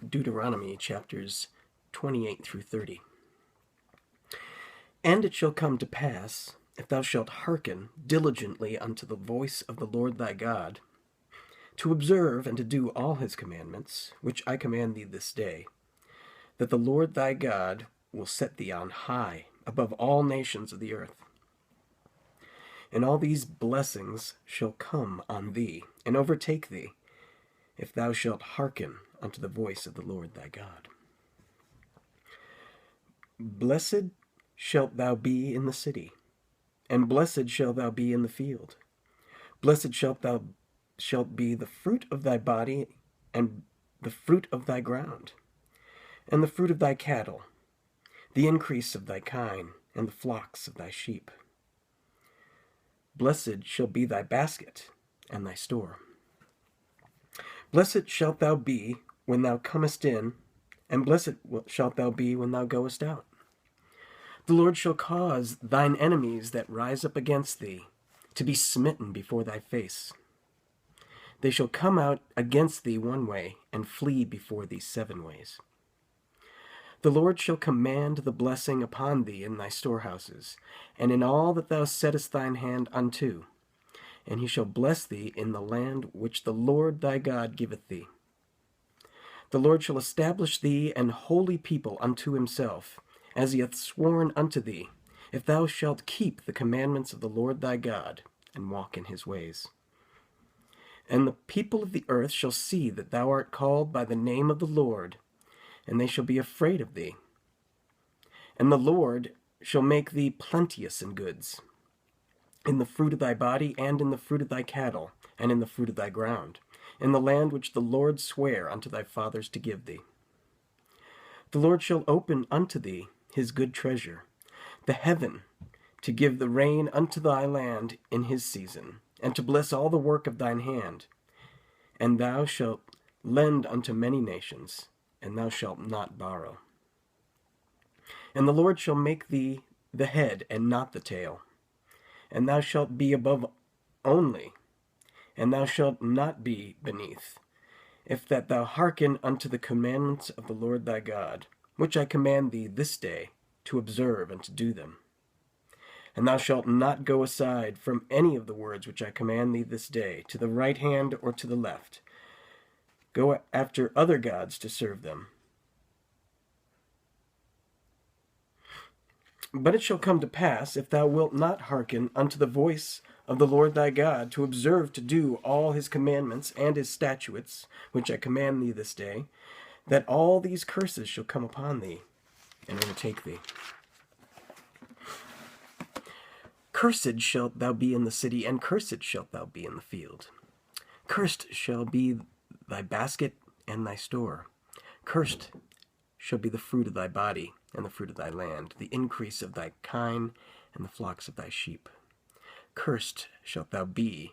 Deuteronomy chapters 28 through 30. And it shall come to pass, if thou shalt hearken diligently unto the voice of the Lord thy God, to observe and to do all his commandments, which I command thee this day, that the Lord thy God will set thee on high above all nations of the earth. And all these blessings shall come on thee, and overtake thee, if thou shalt hearken unto the voice of the Lord thy God. Blessed shalt thou be in the city, and blessed shalt thou be in the field. Blessed shalt be the fruit of thy body, and the fruit of thy ground, and the fruit of thy cattle, the increase of thy kine, and the flocks of thy sheep. Blessed shall be thy basket and thy store. Blessed shalt thou be when thou comest in, and blessed shalt thou be when thou goest out. The Lord shall cause thine enemies that rise up against thee to be smitten before thy face. They shall come out against thee one way, and flee before thee 7 ways. The Lord shall command the blessing upon thee in thy storehouses, and in all that thou settest thine hand unto. And he shall bless thee in the land which the Lord thy God giveth thee. The Lord shall establish thee an holy people unto himself, as he hath sworn unto thee, if thou shalt keep the commandments of the Lord thy God, and walk in his ways. And the people of the earth shall see that thou art called by the name of the Lord, and they shall be afraid of thee. And the Lord shall make thee plenteous in goods, in the fruit of thy body, and in the fruit of thy cattle, and in the fruit of thy ground, in the land which the Lord sware unto thy fathers to give thee. The Lord shall open unto thee his good treasure, the heaven, to give the rain unto thy land in his season, and to bless all the work of thine hand. And thou shalt lend unto many nations, and thou shalt not borrow. And the Lord shall make thee the head and not the tail, and thou shalt be above only, and thou shalt not be beneath, if that thou hearken unto the commandments of the Lord thy God, which I command thee this day to observe and to do them. And thou shalt not go aside from any of the words which I command thee this day, to the right hand or to the left. Go after other gods to serve them. But it shall come to pass, if thou wilt not hearken unto the voice of the Lord thy God, to observe to do all his commandments and his statutes, which I command thee this day, that all these curses shall come upon thee and overtake thee. Cursed shalt thou be in the city, and cursed shalt thou be in the field. Cursed shall be thy basket and thy store. Cursed shall be the fruit of thy body, and the fruit of thy land, the increase of thy kine, and the flocks of thy sheep. Cursed shalt thou be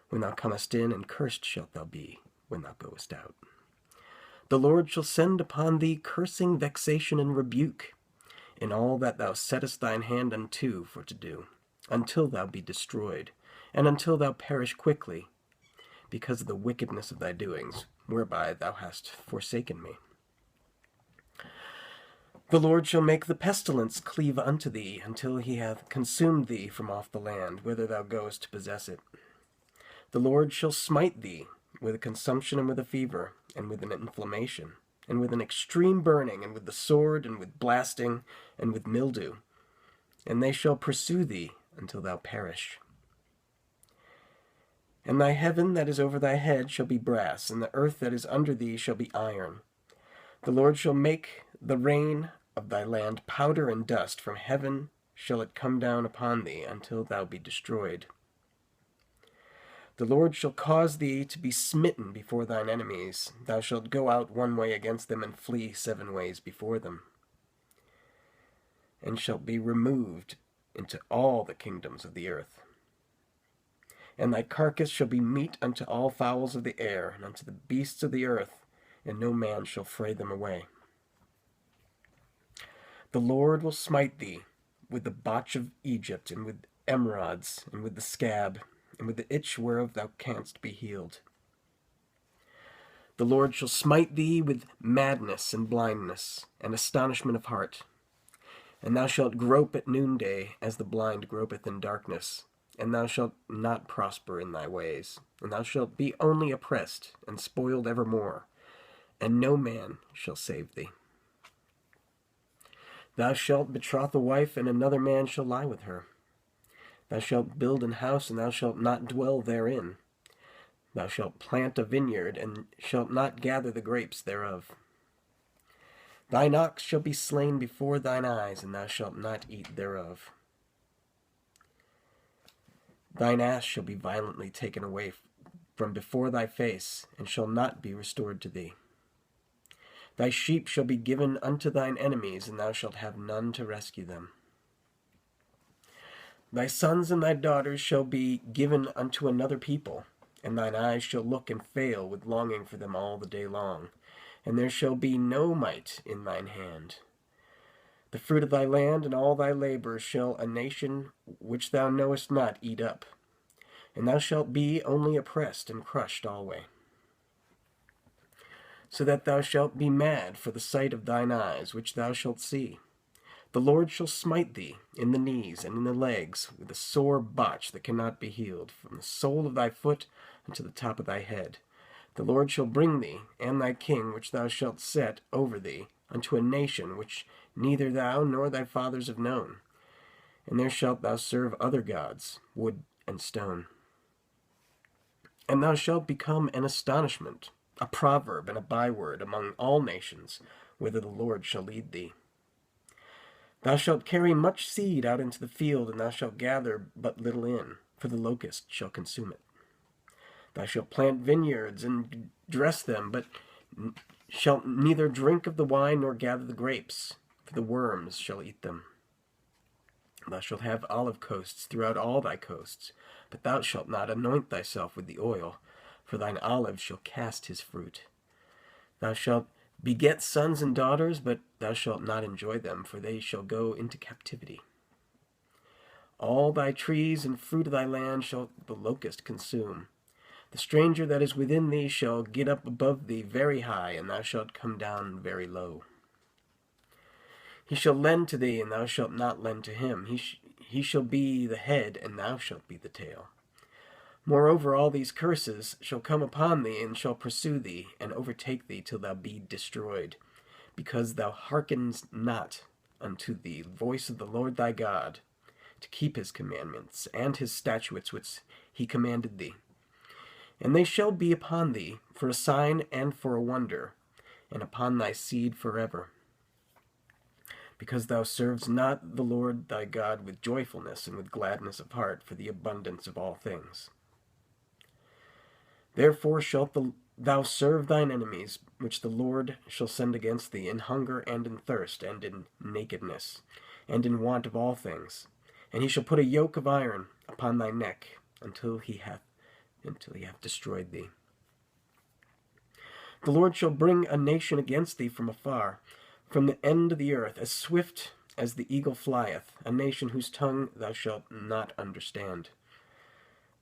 when thou comest in, and cursed shalt thou be when thou goest out. The Lord shall send upon thee cursing, vexation, and rebuke, in all that thou settest thine hand unto for to do, until thou be destroyed, and until thou perish quickly, because of the wickedness of thy doings, whereby thou hast forsaken me. The Lord shall make the pestilence cleave unto thee, until he hath consumed thee from off the land, whither thou goest to possess it. The Lord shall smite thee with a consumption, and with a fever, and with an inflammation, and with an extreme burning, and with the sword, and with blasting, and with mildew. And they shall pursue thee until thou perish. And thy heaven that is over thy head shall be brass, and the earth that is under thee shall be iron. The Lord shall make the rain of thy land powder and dust. From heaven shall it come down upon thee, until thou be destroyed. The Lord shall cause thee to be smitten before thine enemies. Thou shalt go out one way against them, and flee 7 ways before them, and shalt be removed into all the kingdoms of the earth. And thy carcass shall be meat unto all fowls of the air, and unto the beasts of the earth, and no man shall fray them away. The Lord will smite thee with the botch of Egypt, and with emerods, and with the scab, and with the itch whereof thou canst be healed. The Lord shall smite thee with madness and blindness and astonishment of heart. And thou shalt grope at noonday, as the blind gropeth in darkness. And thou shalt not prosper in thy ways. And thou shalt be only oppressed and spoiled evermore. And no man shall save thee. Thou shalt betroth a wife, and another man shall lie with her. Thou shalt build an house, and thou shalt not dwell therein. Thou shalt plant a vineyard, and shalt not gather the grapes thereof. Thine ox shall be slain before thine eyes, and thou shalt not eat thereof. Thine ass shall be violently taken away from before thy face, and shall not be restored to thee. Thy sheep shall be given unto thine enemies, and thou shalt have none to rescue them. Thy sons and thy daughters shall be given unto another people, and thine eyes shall look and fail with longing for them all the day long. And there shall be no might in thine hand. The fruit of thy land and all thy labor shall a nation which thou knowest not eat up, and thou shalt be only oppressed and crushed alway. So that thou shalt be mad for the sight of thine eyes, which thou shalt see. The Lord shall smite thee in the knees and in the legs with a sore botch that cannot be healed, from the sole of thy foot unto the top of thy head. The Lord shall bring thee, and thy king, which thou shalt set over thee, unto a nation which neither thou nor thy fathers have known. And there shalt thou serve other gods, wood and stone. And thou shalt become an astonishment, a proverb and a byword among all nations, whither the Lord shall lead thee. Thou shalt carry much seed out into the field, and thou shalt gather but little in, for the locust shall consume it. Thou shalt plant vineyards and dress them, but shalt neither drink of the wine nor gather the grapes, for the worms shall eat them. Thou shalt have olive coasts throughout all thy coasts, but thou shalt not anoint thyself with the oil, for thine olive shall cast his fruit. Thou shalt beget sons and daughters, but thou shalt not enjoy them, for they shall go into captivity. All thy trees and fruit of thy land shall the locust consume. The stranger that is within thee shall get up above thee very high, and thou shalt come down very low. He shall lend to thee, and thou shalt not lend to him. He shall be the head, and thou shalt be the tail. Moreover, all these curses shall come upon thee, and shall pursue thee, and overtake thee till thou be destroyed, because thou hearkenest not unto the voice of the Lord thy God, to keep his commandments and his statutes which he commanded thee. And they shall be upon thee for a sign and for a wonder, and upon thy seed forever. Because thou servest not the Lord thy God with joyfulness and with gladness of heart for the abundance of all things. Therefore shalt thou serve thine enemies, which the Lord shall send against thee, in hunger and in thirst, and in nakedness, and in want of all things. And he shall put a yoke of iron upon thy neck, until he hath destroyed thee. The Lord shall bring a nation against thee from afar, from the end of the earth, as swift as the eagle flieth, a nation whose tongue thou shalt not understand.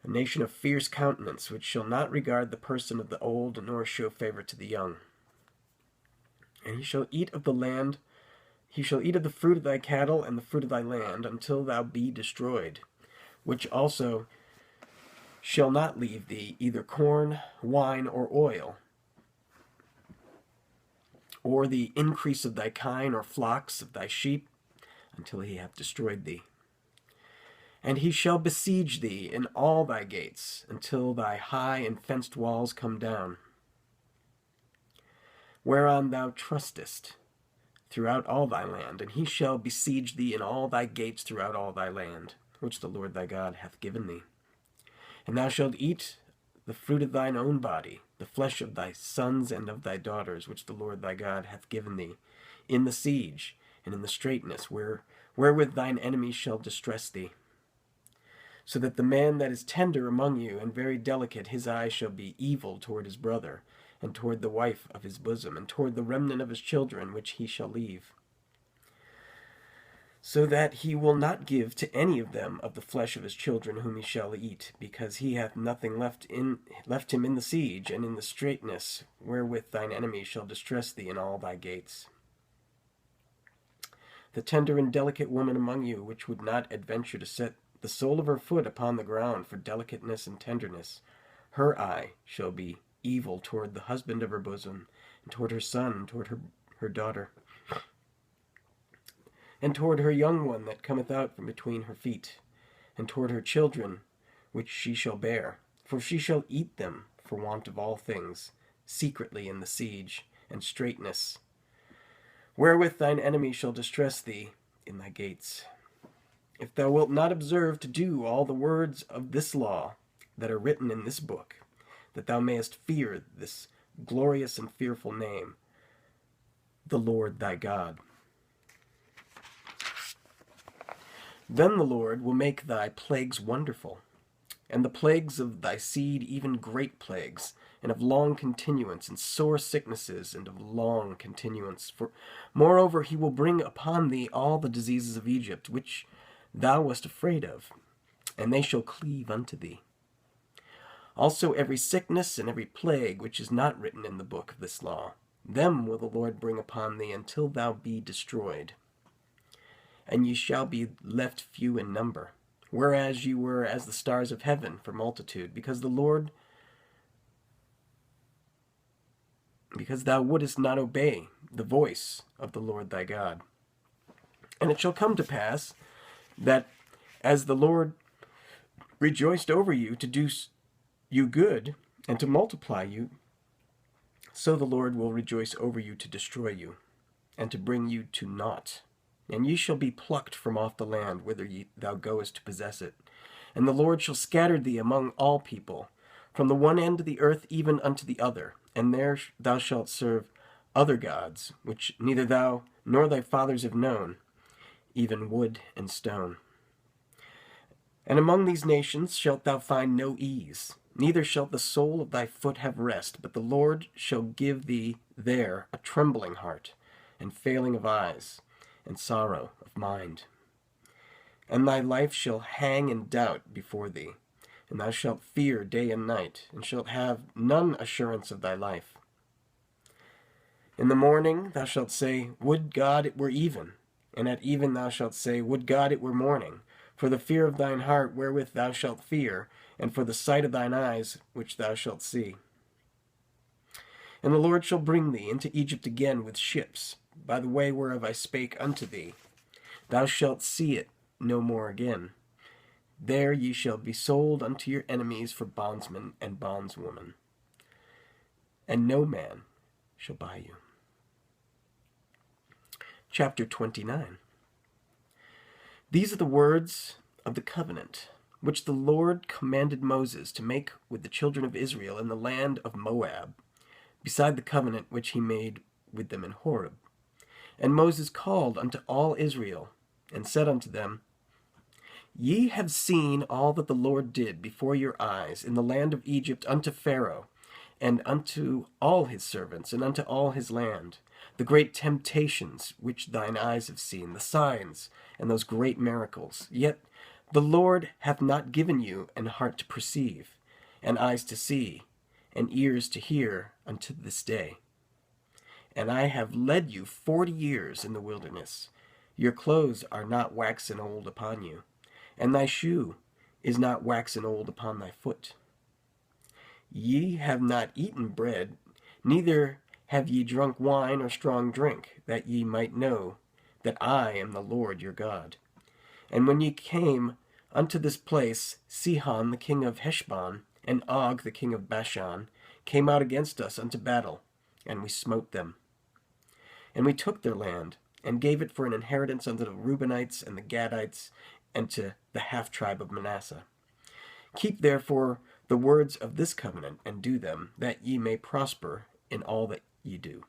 A nation of fierce countenance, which shall not regard the person of the old, nor show favor to the young. And he shall eat of the land, he shall eat of the fruit of thy cattle and the fruit of thy land, until thou be destroyed, which also shall not leave thee either corn, wine, or oil, or the increase of thy kine, or flocks of thy sheep, until he hath destroyed thee. And he shall besiege thee in all thy gates, until thy high and fenced walls come down, whereon thou trustest throughout all thy land. And he shall besiege thee in all thy gates throughout all thy land, which the Lord thy God hath given thee. And thou shalt eat the fruit of thine own body, the flesh of thy sons and of thy daughters, which the Lord thy God hath given thee, in the siege and in the straitness, wherewith thine enemies shall distress thee. So that the man that is tender among you and very delicate, his eye shall be evil toward his brother, and toward the wife of his bosom, and toward the remnant of his children which he shall leave. so that he will not give to any of them of the flesh of his children whom he shall eat, because he hath nothing left him in the siege, and in the straitness wherewith thine enemies shall distress thee in all thy gates. The tender and delicate woman among you, which would not adventure to set the sole of her foot upon the ground for delicateness and tenderness, her eye shall be evil toward the husband of her bosom, and toward her son, and toward her daughter, and toward her young one that cometh out from between her feet, and toward her children which she shall bear. For she shall eat them for want of all things, secretly in the siege and straitness, wherewith thine enemy shall distress thee in thy gates. If thou wilt not observe to do all the words of this law that are written in this book, that thou mayest fear this glorious and fearful name, the Lord thy God. Then the Lord will make thy plagues wonderful, and the plagues of thy seed even great plagues, and of long continuance, and sore sicknesses, and of long continuance. For moreover he will bring upon thee all the diseases of Egypt, which thou wast afraid of, and they shall cleave unto thee. Also every sickness and every plague which is not written in the book of this law, them will the Lord bring upon thee until thou be destroyed. And ye shall be left few in number, whereas ye were as the stars of heaven for multitude, because thou wouldest not obey the voice of the Lord thy God. And it shall come to pass that as the Lord rejoiced over you to do you good and to multiply you, so the Lord will rejoice over you to destroy you and to bring you to naught. And ye shall be plucked from off the land whither thou goest to possess it. And the Lord shall scatter thee among all people, from the one end of the earth even unto the other. And there thou shalt serve other gods, which neither thou nor thy fathers have known, even wood and stone. And among these nations shalt thou find no ease, neither shall the sole of thy foot have rest, but the Lord shall give thee there a trembling heart, and failing of eyes, and sorrow of mind. And thy life shall hang in doubt before thee, and thou shalt fear day and night, and shalt have none assurance of thy life. In the morning thou shalt say, Would God it were even, and at even thou shalt say, Would God it were morning, for the fear of thine heart wherewith thou shalt fear, and for the sight of thine eyes which thou shalt see. And the Lord shall bring thee into Egypt again with ships, by the way whereof I spake unto thee. Thou shalt see it no more again. There ye shall be sold unto your enemies for bondsmen and bondswomen, and no man shall buy you. Chapter 29. These are the words of the covenant, which the Lord commanded Moses to make with the children of Israel in the land of Moab, beside the covenant which he made with them in Horeb. And Moses called unto all Israel, and said unto them, Ye have seen all that the Lord did before your eyes in the land of Egypt unto Pharaoh, and unto all his servants, and unto all his land, the great temptations which thine eyes have seen, the signs, and those great miracles. Yet the Lord hath not given you an heart to perceive, and eyes to see, and ears to hear unto this day. And I have led you 40 years in the wilderness. Your clothes are not waxen old upon you, and thy shoe is not waxen old upon thy foot. Ye have not eaten bread, neither have ye drunk wine or strong drink, that ye might know that I am the Lord your God. And when ye came unto this place, Sihon the king of Heshbon, and Og the king of Bashan, came out against us unto battle, and we smote them. And we took their land, and gave it for an inheritance unto the Reubenites and the Gadites, and to the half-tribe of Manasseh. Keep therefore the words of this covenant, and do them, that ye may prosper in all that ye do.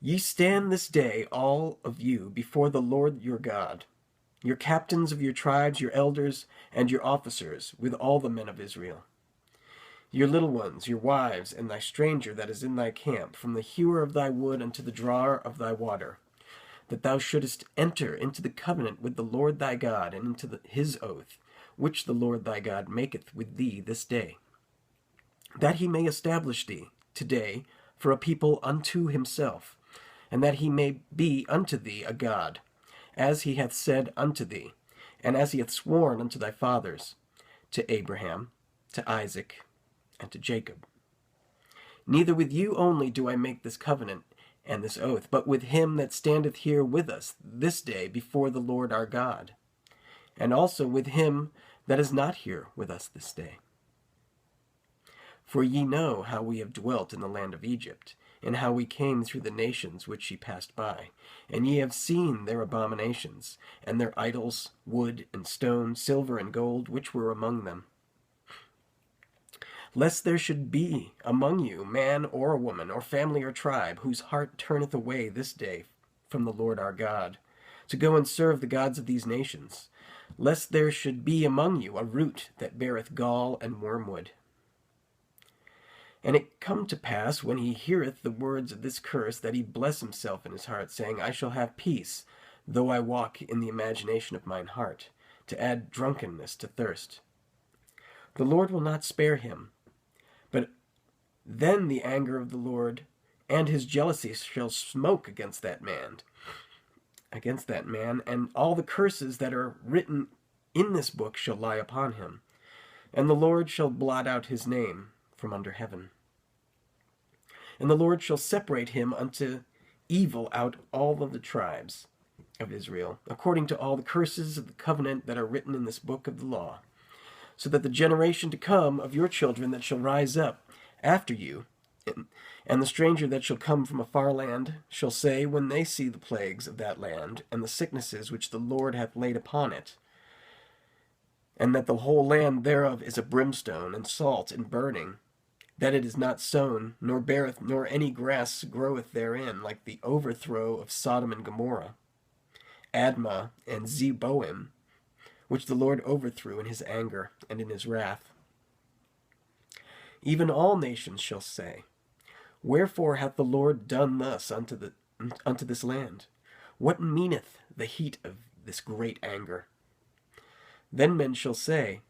Ye stand this day, all of you, before the Lord your God, your captains of your tribes, your elders, and your officers, with all the men of Israel. Your little ones, your wives, and thy stranger that is in thy camp, from the hewer of thy wood unto the drawer of thy water. that thou shouldest enter into the covenant with the Lord thy God, and into his oath, which the Lord thy God maketh with thee this day, that he may establish thee today for a people unto himself, and that he may be unto thee a God, as he hath said unto thee, and as he hath sworn unto thy fathers, to Abraham, to Isaac, and to Jacob. Neither with you only do I make this covenant and this oath, but with him that standeth here with us this day before the Lord our God, and also with him that is not here with us this day. For ye know how we have dwelt in the land of Egypt, and how we came through the nations which ye passed by, and ye have seen their abominations, and their idols, wood and stone, silver and gold, which were among them. Lest there should be among you man or a woman, or family or tribe, whose heart turneth away this day from the Lord our God, to go and serve the gods of these nations, lest there should be among you a root that beareth gall and wormwood. And it come to pass, when he heareth the words of this curse, that he bless himself in his heart, saying, I shall have peace, though I walk in the imagination of mine heart, to add drunkenness to thirst. The Lord will not spare him, but then the anger of the Lord and his jealousy shall smoke against that man, and all the curses that are written in this book shall lie upon him, and the Lord shall blot out his name from under heaven. And the Lord shall separate him unto evil out all of the tribes of Israel, according to all the curses of the covenant that are written in this book of the law, so that the generation to come of your children that shall rise up after you, and the stranger that shall come from a far land, shall say, when they see the plagues of that land, and the sicknesses which the Lord hath laid upon it, and that the whole land thereof is a brimstone, and salt, and burning, that it is not sown, nor beareth, nor any grass groweth therein, like the overthrow of Sodom and Gomorrah, Admah and Zeboim, which the Lord overthrew in his anger and in his wrath. Even all nations shall say, wherefore hath the Lord done thus unto this land? What meaneth the heat of this great anger? Then men shall say,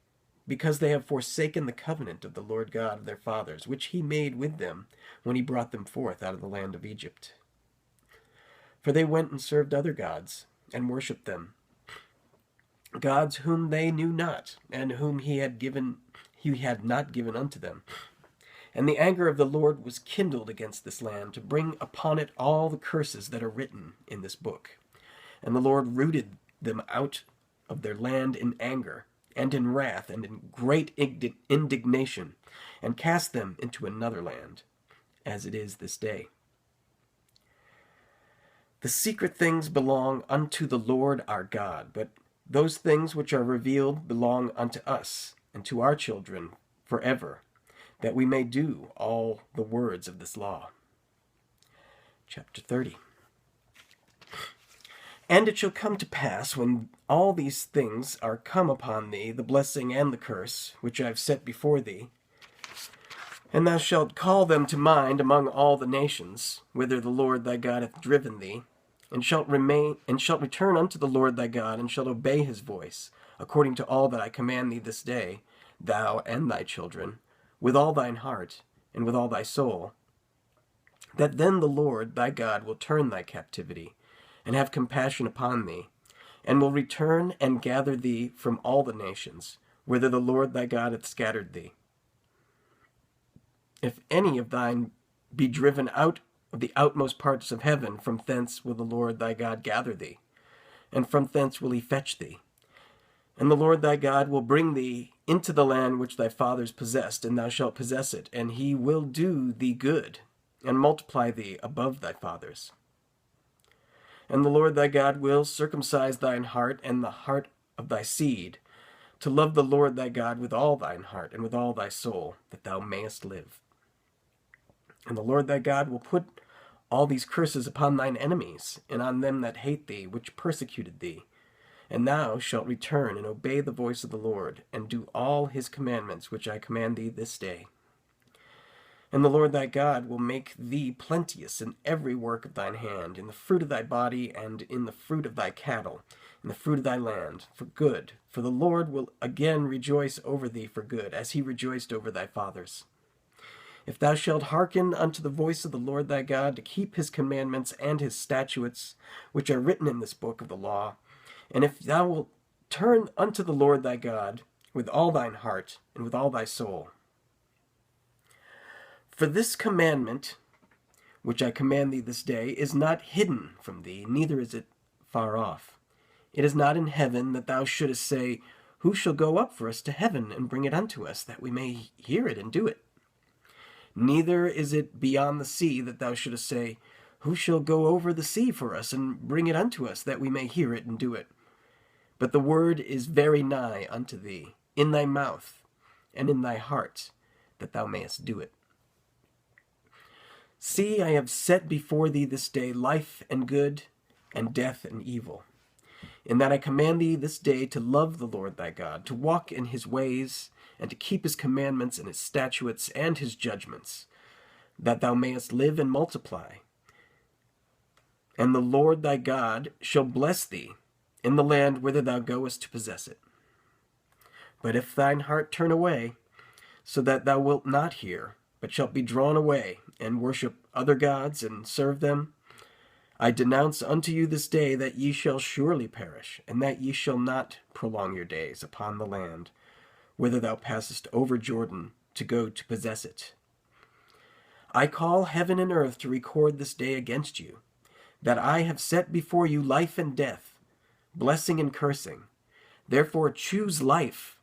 because they have forsaken the covenant of the Lord God of their fathers, which he made with them when he brought them forth out of the land of Egypt. For they went and served other gods, and worshipped them, gods whom they knew not, and whom he had not given unto them. And the anger of the Lord was kindled against this land, to bring upon it all the curses that are written in this book. And the Lord rooted them out of their land in anger, and in wrath, and in great indignation, and cast them into another land, as it is this day. The secret things belong unto the Lord our God, but those things which are revealed belong unto us, and to our children forever, that we may do all the words of this law. Chapter 30. And it shall come to pass, when all these things are come upon thee, the blessing and the curse, which I have set before thee, and thou shalt call them to mind among all the nations, whither the Lord thy God hath driven thee, and shalt return unto the Lord thy God, and shalt obey his voice, according to all that I command thee this day, thou and thy children, with all thine heart, and with all thy soul, that then the Lord thy God will turn thy captivity, and have compassion upon thee, and will return and gather thee from all the nations, whither the Lord thy God hath scattered thee. If any of thine be driven out of the outmost parts of heaven, from thence will the Lord thy God gather thee, and from thence will he fetch thee. And the Lord thy God will bring thee into the land which thy fathers possessed, and thou shalt possess it, and he will do thee good, and multiply thee above thy fathers. And the Lord thy God will circumcise thine heart and the heart of thy seed, to love the Lord thy God with all thine heart and with all thy soul, that thou mayest live. And the Lord thy God will put all these curses upon thine enemies, and on them that hate thee, which persecuted thee. And thou shalt return and obey the voice of the Lord, and do all his commandments which I command thee this day. And the Lord thy God will make thee plenteous in every work of thine hand, in the fruit of thy body, and in the fruit of thy cattle, in the fruit of thy land, for good. For the Lord will again rejoice over thee for good, as he rejoiced over thy fathers. If thou shalt hearken unto the voice of the Lord thy God, to keep his commandments and his statutes, which are written in this book of the law, and if thou wilt turn unto the Lord thy God with all thine heart and with all thy soul. For this commandment, which I command thee this day, is not hidden from thee, neither is it far off. It is not in heaven, that thou shouldest say, Who shall go up for us to heaven and bring it unto us, that we may hear it and do it? Neither is it beyond the sea, that thou shouldest say, Who shall go over the sea for us and bring it unto us, that we may hear it and do it? But the word is very nigh unto thee, in thy mouth and in thy heart, that thou mayest do it. See, I have set before thee this day life and good, and death and evil. In that I command thee this day to love the Lord thy God, to walk in his ways, and to keep his commandments and his statutes and his judgments, that thou mayest live and multiply. And the Lord thy God shall bless thee in the land whither thou goest to possess it. But if thine heart turn away, so that thou wilt not hear, but shalt be drawn away, and worship other gods, and serve them, I denounce unto you this day that ye shall surely perish, and that ye shall not prolong your days upon the land, whither thou passest over Jordan to go to possess it. I call heaven and earth to record this day against you, that I have set before you life and death, blessing and cursing. Therefore choose life,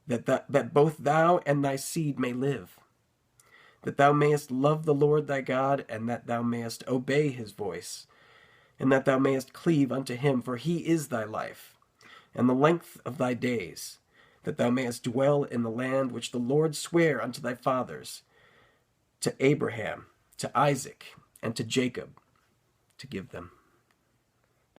that both thou and thy seed may live, that thou mayest love the Lord thy God, and that thou mayest obey his voice, and that thou mayest cleave unto him, for he is thy life, and the length of thy days, that thou mayest dwell in the land which the Lord sware unto thy fathers, to Abraham, to Isaac, and to Jacob, to give them.